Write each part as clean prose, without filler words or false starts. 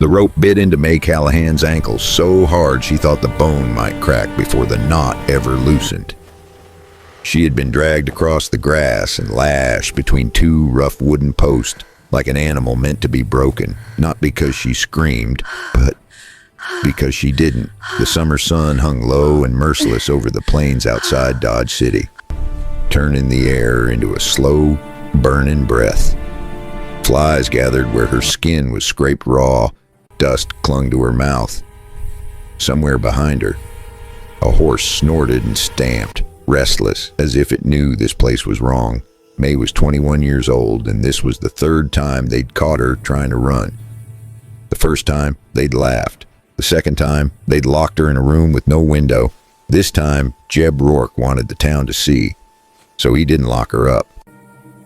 The rope bit into Mae Callahan's ankle so hard she thought the bone might crack before the knot ever loosened. She had been dragged across the grass and lashed between two rough wooden posts like an animal meant to be broken, not because she screamed, but because she didn't. The summer sun hung low and merciless over the plains outside Dodge City, turning the air into a slow, burning breath. Flies gathered where her skin was scraped raw. Dust clung to her mouth. Somewhere behind her, a horse snorted and stamped, restless, as if it knew this place was wrong. Mae was 21 years old, and this was the third time they'd caught her trying to run. The first time, they'd laughed. The second time, they'd locked her in a room with no window. This time, Jeb Rourke wanted the town to see, so he didn't lock her up.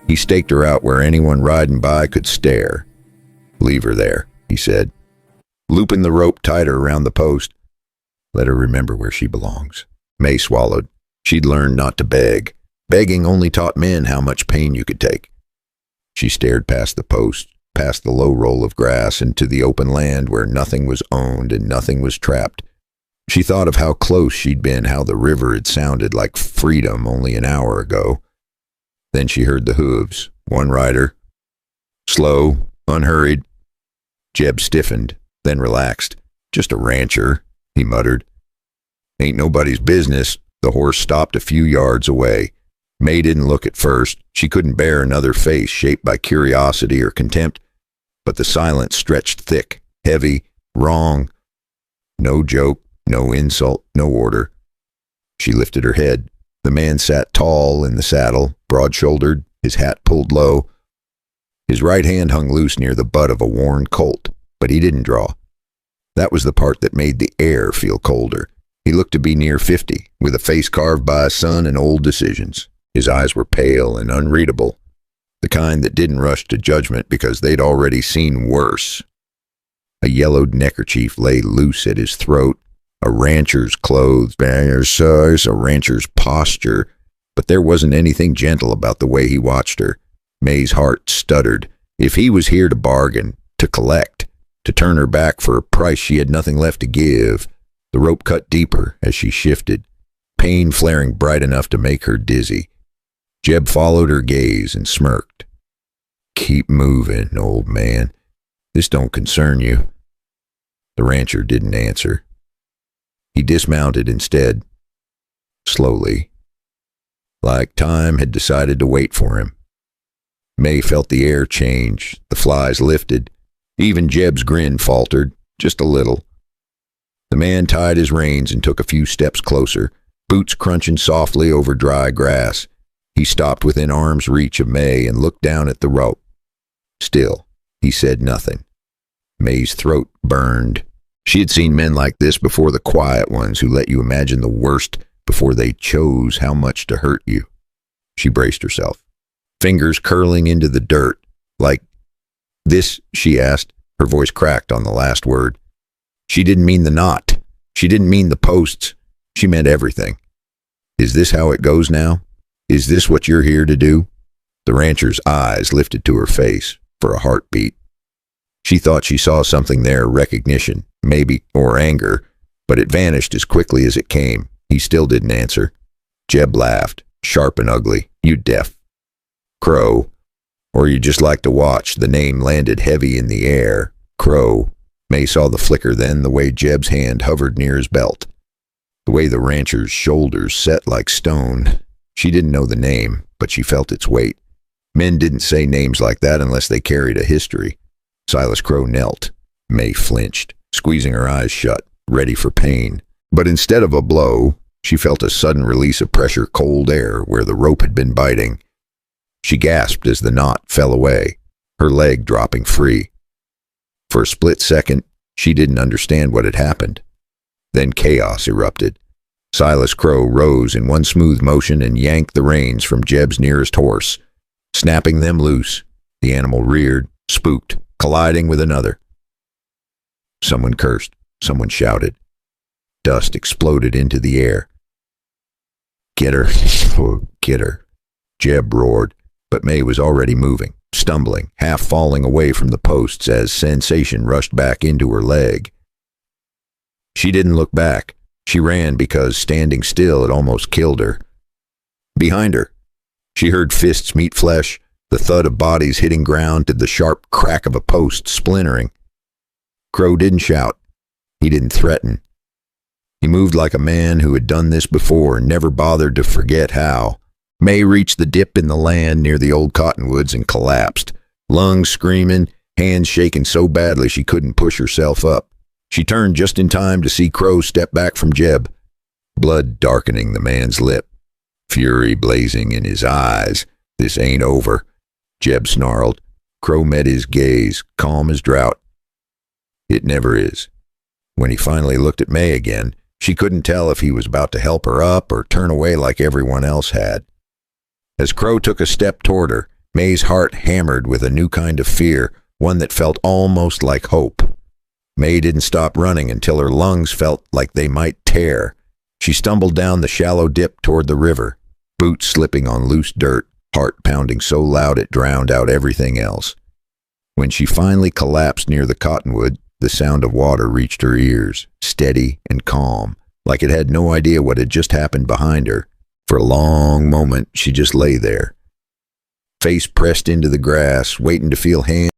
He staked her out where anyone riding by could stare. "Leave her there," he said, looping the rope tighter around the post. "Let her remember where she belongs." Mae swallowed. She'd learned not to beg. Begging only taught men how much pain you could take. She stared past the post, past the low roll of grass, into the open land where nothing was owned and nothing was trapped. She thought of how close she'd been, how the river had sounded like freedom only an hour ago. Then she heard the hooves. One rider. Slow, unhurried. Jeb stiffened, then relaxed. "Just a rancher," he muttered. "Ain't nobody's business." The horse stopped a few yards away. Mae didn't look at first. She couldn't bear another face shaped by curiosity or contempt. But the silence stretched thick, heavy, wrong. No joke, no insult, no order. She lifted her head. The man sat tall in the saddle, broad-shouldered, his hat pulled low. His right hand hung loose near the butt of a worn Colt, but he didn't draw. That was the part that made the air feel colder. He looked to be near 50, with a face carved by a son and old decisions. His eyes were pale and unreadable, the kind that didn't rush to judgment because they'd already seen worse. A yellowed neckerchief lay loose at his throat, a rancher's clothes, a rancher's posture, but there wasn't anything gentle about the way he watched her. Mae's heart stuttered. If he was here to bargain, to collect, to turn her back for a price she had nothing left to give. The rope cut deeper as she shifted, pain flaring bright enough to make her dizzy. Jeb followed her gaze and smirked. "Keep moving, old man. This don't concern you." The rancher didn't answer. He dismounted instead, slowly, like time had decided to wait for him. Mae felt the air change, the flies lifted. Even Jeb's grin faltered, just a little. The man tied his reins and took a few steps closer, boots crunching softly over dry grass. He stopped within arm's reach of Mae and looked down at the rope. Still, he said nothing. Mae's throat burned. She had seen men like this before, the quiet ones who let you imagine the worst before they chose how much to hurt you. She braced herself, fingers curling into the dirt. "Like this?" she asked. Her voice cracked on the last word. She didn't mean the knot. She didn't mean the posts. She meant everything. "Is this how it goes now? Is this what you're here to do?" The rancher's eyes lifted to her face for a heartbeat. She thought she saw something there, recognition, maybe, or anger, but it vanished as quickly as it came. He still didn't answer. Jeb laughed, sharp and ugly. "You deaf crow. Or you just like to watch." The name landed heavy in the air. Crow. Mae saw the flicker then, the way Jeb's hand hovered near his belt, the way the rancher's shoulders set like stone. She didn't know the name, but she felt its weight. Men didn't say names like that unless they carried a history. Silas Crow knelt. Mae flinched, squeezing her eyes shut, ready for pain. But instead of a blow, she felt a sudden release of pressure, cold air where the rope had been biting. She gasped as the knot fell away, her leg dropping free. For a split second, she didn't understand what had happened. Then chaos erupted. Silas Crow rose in one smooth motion and yanked the reins from Jeb's nearest horse. Snapping them loose, the animal reared, spooked, colliding with another. Someone cursed. Someone shouted. Dust exploded into the air. "Get her! Oh, get her!" Jeb roared, but Mae was already moving, stumbling, half falling away from the posts as sensation rushed back into her leg. She didn't look back. She ran because standing still had almost killed her. Behind her, she heard fists meet flesh, the thud of bodies hitting ground to the sharp crack of a post splintering. Crow didn't shout. He didn't threaten. He moved like a man who had done this before and never bothered to forget how. Mae reached the dip in the land near the old cottonwoods and collapsed, lungs screaming, hands shaking so badly she couldn't push herself up. She turned just in time to see Crow step back from Jeb, blood darkening the man's lip, fury blazing in his eyes. "This ain't over," Jeb snarled. Crow met his gaze, calm as drought. "It never is." When he finally looked at Mae again, she couldn't tell if he was about to help her up or turn away like everyone else had. As Crow took a step toward her, Mae's heart hammered with a new kind of fear, one that felt almost like hope. Mae didn't stop running until her lungs felt like they might tear. She stumbled down the shallow dip toward the river, boots slipping on loose dirt, heart pounding so loud it drowned out everything else. When she finally collapsed near the cottonwood, the sound of water reached her ears, steady and calm, like it had no idea what had just happened behind her. For a long moment, she just lay there, face pressed into the grass, waiting to feel hands